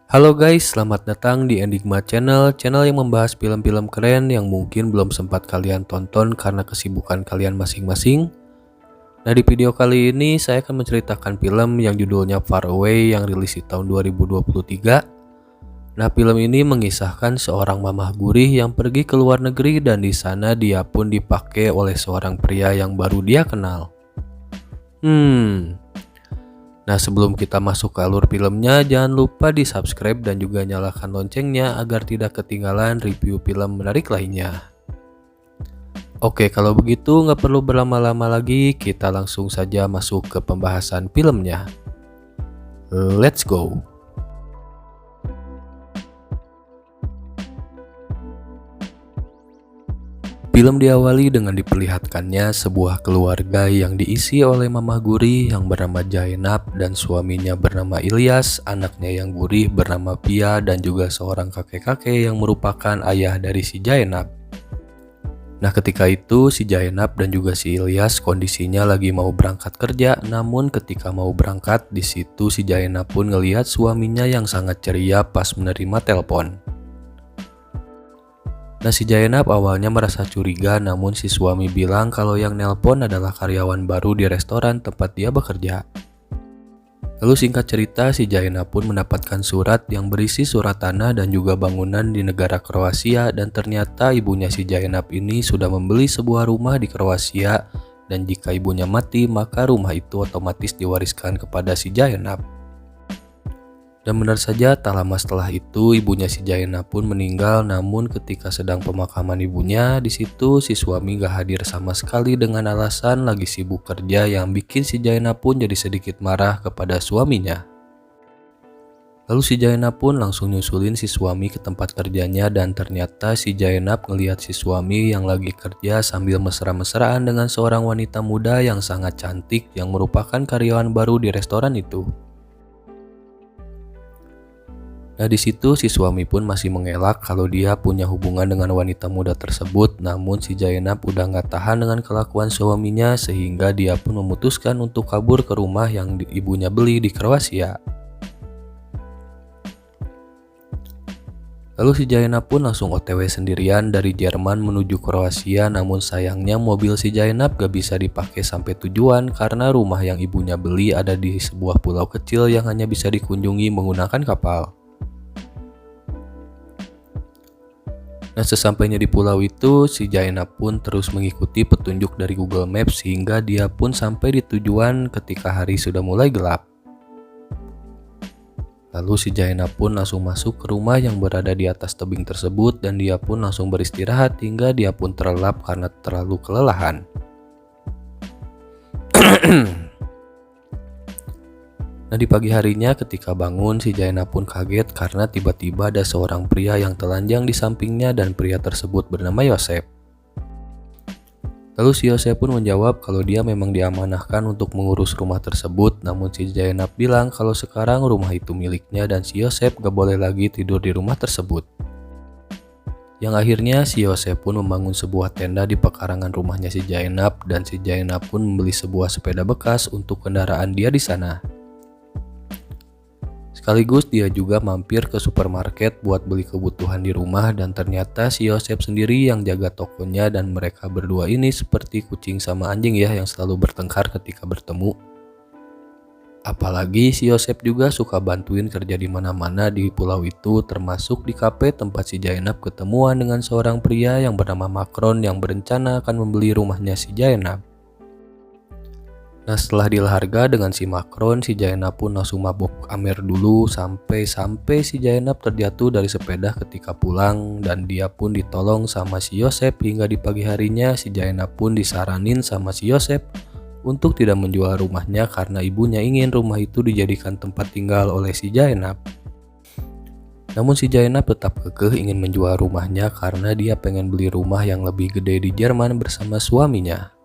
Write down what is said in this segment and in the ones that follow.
Halo guys, selamat datang di Enigma Channel, channel yang membahas film-film keren yang mungkin belum sempat kalian tonton karena kesibukan kalian masing-masing. Nah, di video kali ini saya akan menceritakan film yang judulnya Far Away yang rilis di tahun 2023. Nah, film ini mengisahkan seorang mamah gurih yang pergi ke luar negeri dan di sana dia pun dipakai oleh seorang pria yang baru dia kenal. Nah, sebelum kita masuk ke alur filmnya, jangan lupa di subscribe dan juga nyalakan loncengnya agar tidak ketinggalan review film menarik lainnya. Oke, kalau begitu nggak perlu berlama-lama lagi, kita langsung saja masuk ke pembahasan filmnya. Let's go! Film diawali dengan diperlihatkannya sebuah keluarga yang diisi oleh mamah gurih yang bernama Jainab dan suaminya bernama Ilyas, anaknya yang gurih bernama Pia dan juga seorang kakek-kakek yang merupakan ayah dari si Jainab. Nah, ketika itu si Jainab dan juga si Ilyas kondisinya lagi mau berangkat kerja, namun ketika mau berangkat di situ si Jainab pun ngelihat suaminya yang sangat ceria pas menerima telepon. Nah, si Jainab awalnya merasa curiga, namun si suami bilang kalau yang nelpon adalah karyawan baru di restoran tempat dia bekerja. Lalu singkat cerita, si Jainab pun mendapatkan surat yang berisi surat tanah dan juga bangunan di negara Kroasia, dan ternyata ibunya si Jainab ini sudah membeli sebuah rumah di Kroasia, dan jika ibunya mati maka rumah itu otomatis diwariskan kepada si Jainab. Dan benar saja, tak lama setelah itu ibunya si Jainab pun meninggal. Namun ketika sedang pemakaman ibunya, di situ si suami gak hadir sama sekali dengan alasan lagi sibuk kerja, yang bikin si Jainab pun jadi sedikit marah kepada suaminya. Lalu si Jainab pun langsung nyusulin si suami ke tempat kerjanya, dan ternyata si Jainab ngelihat si suami yang lagi kerja sambil mesra-mesraan dengan seorang wanita muda yang sangat cantik yang merupakan karyawan baru di restoran itu. Nah, di situ si suami pun masih mengelak kalau dia punya hubungan dengan wanita muda tersebut, namun si Jainab udah gak tahan dengan kelakuan suaminya sehingga dia pun memutuskan untuk kabur ke rumah yang ibunya beli di Kroasia. Lalu si Jainab pun langsung OTW sendirian dari Jerman menuju Kroasia, namun sayangnya mobil si Jainab gak bisa dipakai sampai tujuan karena rumah yang ibunya beli ada di sebuah pulau kecil yang hanya bisa dikunjungi menggunakan kapal. Nah, sesampainya di pulau itu, si Jainab pun terus mengikuti petunjuk dari Google Maps hingga dia pun sampai di tujuan ketika hari sudah mulai gelap. Lalu si Jainab pun langsung masuk ke rumah yang berada di atas tebing tersebut dan dia pun langsung beristirahat hingga dia pun terlelap karena terlalu kelelahan. Nah, di pagi harinya ketika bangun, si Jainab pun kaget karena tiba-tiba ada seorang pria yang telanjang di sampingnya dan pria tersebut bernama Yosep. Lalu si Yosep pun menjawab kalau dia memang diamanahkan untuk mengurus rumah tersebut, namun si Jainab bilang kalau sekarang rumah itu miliknya dan si Yosep gak boleh lagi tidur di rumah tersebut. Yang akhirnya si Yosep pun membangun sebuah tenda di pekarangan rumahnya si Jainab, dan si Jainab pun membeli sebuah sepeda bekas untuk kendaraan dia di sana. Sekaligus dia juga mampir ke supermarket buat beli kebutuhan di rumah, dan ternyata si Yosep sendiri yang jaga tokonya, dan mereka berdua ini seperti kucing sama anjing ya yang selalu bertengkar ketika bertemu. Apalagi si Yosep juga suka bantuin kerja di mana-mana di pulau itu, termasuk di kafe tempat si Jainab ketemuan dengan seorang pria yang bernama Macron yang berencana akan membeli rumahnya si Jainab. Nah, setelah deal harga dengan si Macron, si Jainab pun langsung mabuk amer dulu sampai si Jainab terjatuh dari sepeda ketika pulang, dan dia pun ditolong sama si Yosep hingga di pagi harinya si Jainab pun disaranin sama si Yosep untuk tidak menjual rumahnya karena ibunya ingin rumah itu dijadikan tempat tinggal oleh si Jainab. Namun si Jainab tetap kekeh ingin menjual rumahnya karena dia pengen beli rumah yang lebih gede di Jerman bersama suaminya.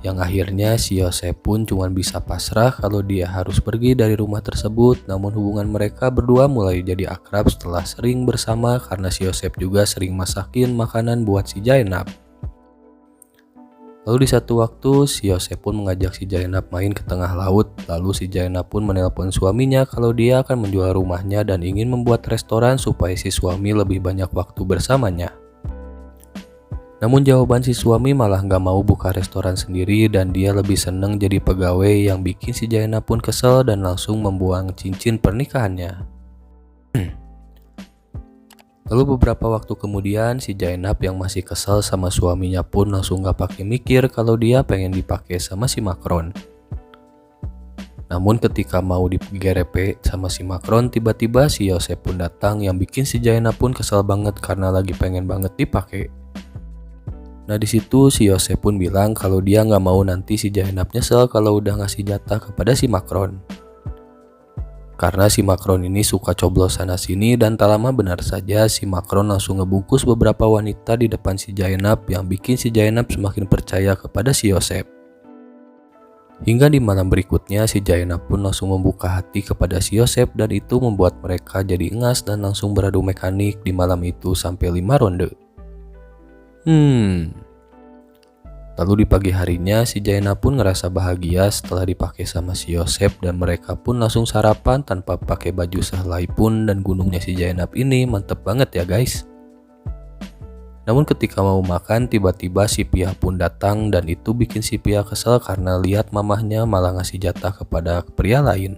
Yang akhirnya si Yosep pun cuma bisa pasrah kalau dia harus pergi dari rumah tersebut. Namun hubungan mereka berdua mulai jadi akrab setelah sering bersama karena si Yosep juga sering masakin makanan buat si Jainab. Lalu di satu waktu si Yosef pun mengajak si Zainab main ke tengah laut. Lalu si Zainab pun menelpon suaminya kalau dia akan menjual rumahnya dan ingin membuat restoran supaya si suami lebih banyak waktu bersamanya. Namun jawaban si suami malah nggak mau buka restoran sendiri dan dia lebih seneng jadi pegawai, yang bikin si Zainab pun kesel dan langsung membuang cincin pernikahannya. Lalu beberapa waktu kemudian si Zainab yang masih kesal sama suaminya pun langsung gak pakai mikir kalau dia pengen dipakai sama si Makron. Namun ketika mau digerepe sama si Makron, tiba-tiba si Yosef pun datang, yang bikin si Zainab pun kesal banget karena lagi pengen banget dipakai. Nah di situ si Yosef pun bilang kalau dia nggak mau nanti si Zainab nyesel kalau udah ngasih jatah kepada si Makron. Karena si Makron ini suka coblos sana sini, dan tak lama benar saja si Makron langsung ngebungkus beberapa wanita di depan si Zainab, yang bikin si Zainab semakin percaya kepada si Yosef. Hingga di malam berikutnya si Zainab pun langsung membuka hati kepada si Yosef, dan itu membuat mereka jadi engas dan langsung beradu mekanik di malam itu sampai 5 ronde. Lalu di pagi harinya si Zainab pun ngerasa bahagia setelah dipakai sama si Yosef, dan mereka pun langsung sarapan tanpa pakai baju sehelai pun, dan gunungnya si Zainab ini mantep banget ya guys. Namun ketika mau makan tiba-tiba si Pia pun datang, dan itu bikin si Pia kesel karena lihat mamahnya malah ngasih jatah kepada pria lain.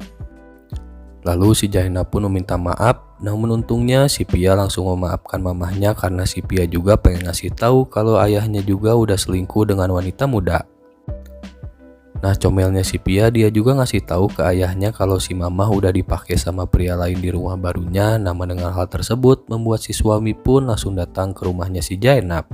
Lalu si Zainab pun meminta maaf, namun untungnya si Pia langsung memaafkan mamahnya karena si Pia juga pengen ngasih tahu kalau ayahnya juga udah selingkuh dengan wanita muda. Nah comelnya si Pia, dia juga ngasih tahu ke ayahnya kalau si mamah udah dipakai sama pria lain di rumah barunya. Nah dengan hal tersebut membuat si suami pun langsung datang ke rumahnya si Zainab.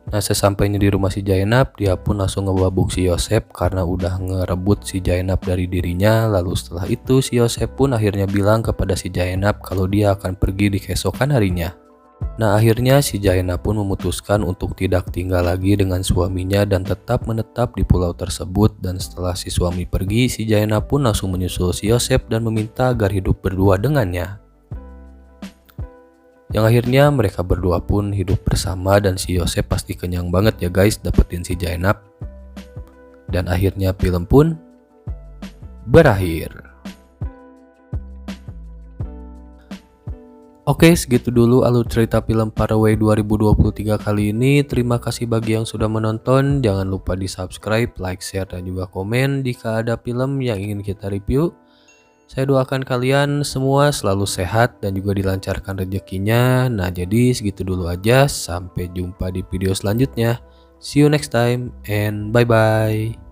Nah sesampainya di rumah si Zainab, dia pun langsung ngebabuk si Yosef karena udah ngerebut si Zainab dari dirinya. Lalu setelah itu si Yosef pun akhirnya bilang kepada si Zainab kalau dia akan pergi di keesokan harinya. Nah akhirnya si Zainab pun memutuskan untuk tidak tinggal lagi dengan suaminya dan tetap menetap di pulau tersebut. Dan setelah si suami pergi, si Zainab pun langsung menyusul si Yosef dan meminta agar hidup berdua dengannya. Yang akhirnya mereka berdua pun hidup bersama, dan si Yosef pasti kenyang banget ya guys dapetin si Zainab. Dan akhirnya film pun berakhir. Oke, segitu dulu alur cerita film Faraway 2023 kali ini. Terima kasih bagi yang sudah menonton. Jangan lupa di subscribe, like, share, dan juga komen jika ada film yang ingin kita review. Saya doakan kalian semua selalu sehat dan juga dilancarkan rezekinya. Nah jadi segitu dulu aja. Sampai jumpa di video selanjutnya. See you next time and bye bye.